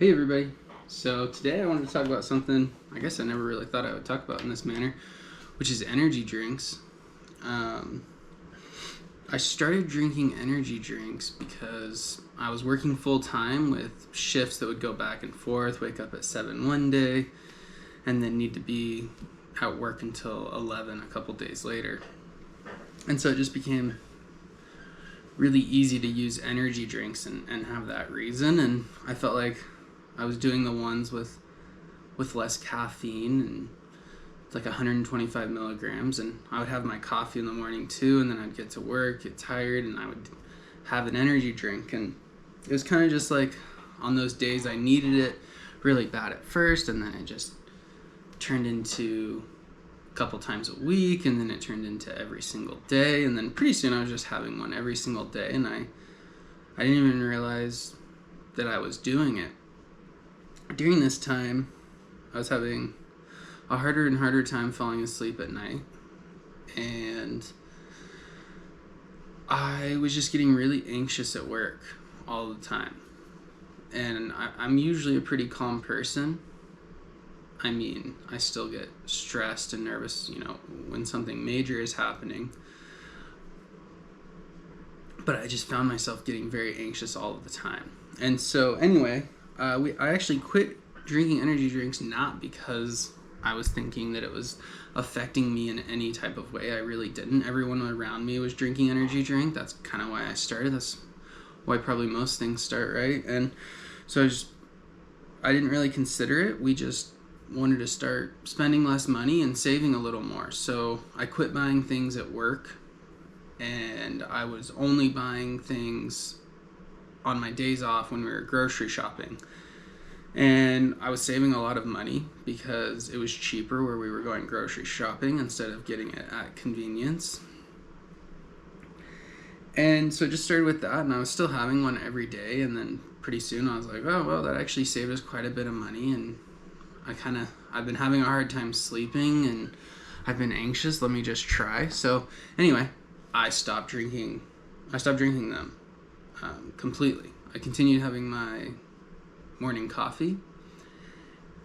Hey everybody. So today I wanted to talk about something I guess I never really thought I would talk about in this manner, which is energy drinks. Um, I started drinking energy drinks because I was working full time with shifts that would go back and forth, wake up at 7 one day, and then need to be at work until 11 a couple days later. And so it just became really easy to use energy drinks and have that reason. And I felt like I was doing the ones with less caffeine, and it's like 125 milligrams, and I would have my coffee in the morning too, and then I'd get to work, get tired, and I would have an energy drink. And it was kind of just like on those days I needed it really bad at first, and then it just turned into a couple times a week, and then it turned into every single day, and then pretty soon I was just having one every single day, and I didn't even realize that I was doing it. During this time, I was having a harder and harder time falling asleep at night, and I was just getting really anxious at work all the time. And I'm usually a pretty calm person. I mean, I still get stressed and nervous, when something major is happening. But I just found myself getting very anxious all of the time. And so, anyway, I actually quit drinking energy drinks not because I was thinking that it was affecting me in any type of way. I really didn't. Everyone around me was drinking energy drink. That's kind of why I started. That's why probably most things start, right? And so I didn't really consider it. We just wanted to start spending less money and saving a little more. So I quit buying things at work, and I was only buying things on my days off when we were grocery shopping. And I was saving a lot of money because it was cheaper where we were going grocery shopping instead of getting it at convenience. And so it just started with that, and I was still having one every day, and then pretty soon I was like, oh, well, that actually saved us quite a bit of money, and I've been having a hard time sleeping, and I've been anxious, let me just try. So anyway, I stopped drinking them completely. I continued having my morning coffee,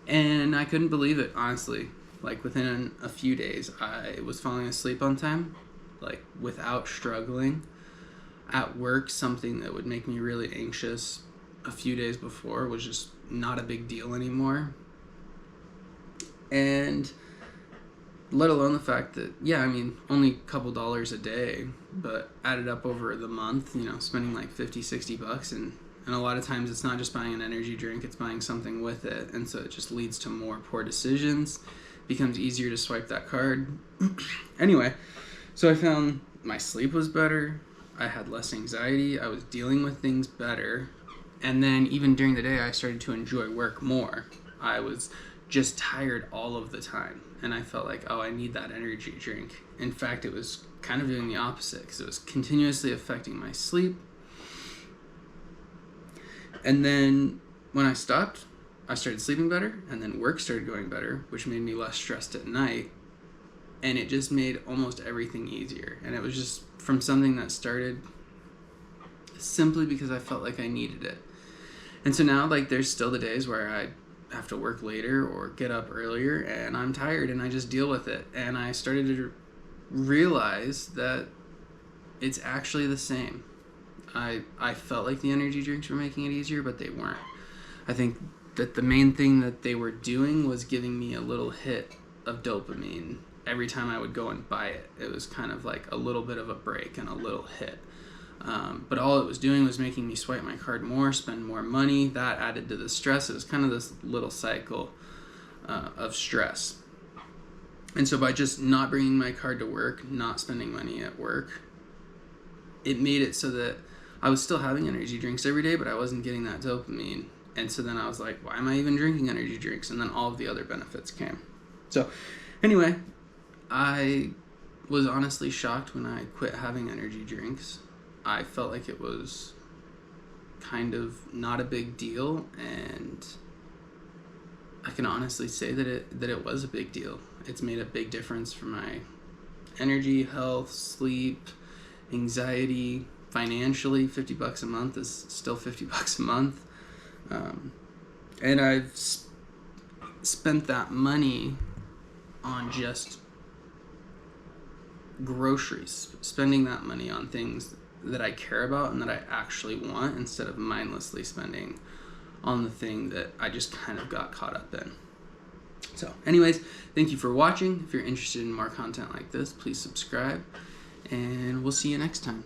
and I couldn't believe it, honestly. Like within a few days, I was falling asleep on time, like without struggling. At work, something that would make me really anxious a few days before was just not a big deal anymore. And let alone the fact that, only a couple dollars a day, but added up over the month, spending like 50, 60 bucks. And a lot of times it's not just buying an energy drink, it's buying something with it. And so it just leads to more poor decisions, becomes easier to swipe that card. Anyway, so I found my sleep was better, I had less anxiety, I was dealing with things better. And then even during the day, I started to enjoy work more. I was just tired all of the time, and I felt like, I need that energy drink. In fact, it was kind of doing the opposite because it was continuously affecting my sleep. And then when I stopped, I started sleeping better, and then work started going better, which made me less stressed at night, and it just made almost everything easier. And it was just from something that started simply because I felt like I needed it. And so now, there's still the days where I have to work later or get up earlier, and I'm tired, and I just deal with it. And I started to realize that it's actually the same. I felt like the energy drinks were making it easier, but they weren't. I think that the main thing that they were doing was giving me a little hit of dopamine every time I would go and buy it. It was kind of like a little bit of a break and a little hit. But all it was doing was making me swipe my card more, spend more money. That added to the stress. It was kind of this little cycle of stress. And so by just not bringing my card to work, not spending money at work, it made it so that I was still having energy drinks every day, but I wasn't getting that dopamine. And so then I was like, why am I even drinking energy drinks? And then all of the other benefits came. So anyway, I was honestly shocked when I quit having energy drinks. I felt like it was kind of not a big deal, and I can honestly say that it was a big deal. It's made a big difference for my energy, health, sleep, anxiety, financially. $50 a month is still $50 a month. And I've spent that money on just groceries, spending that money on things that I care about and that I actually want, instead of mindlessly spending on the thing that I just kind of got caught up in. So anyways, thank you for watching. If you're interested in more content like this, please subscribe, and we'll see you next time.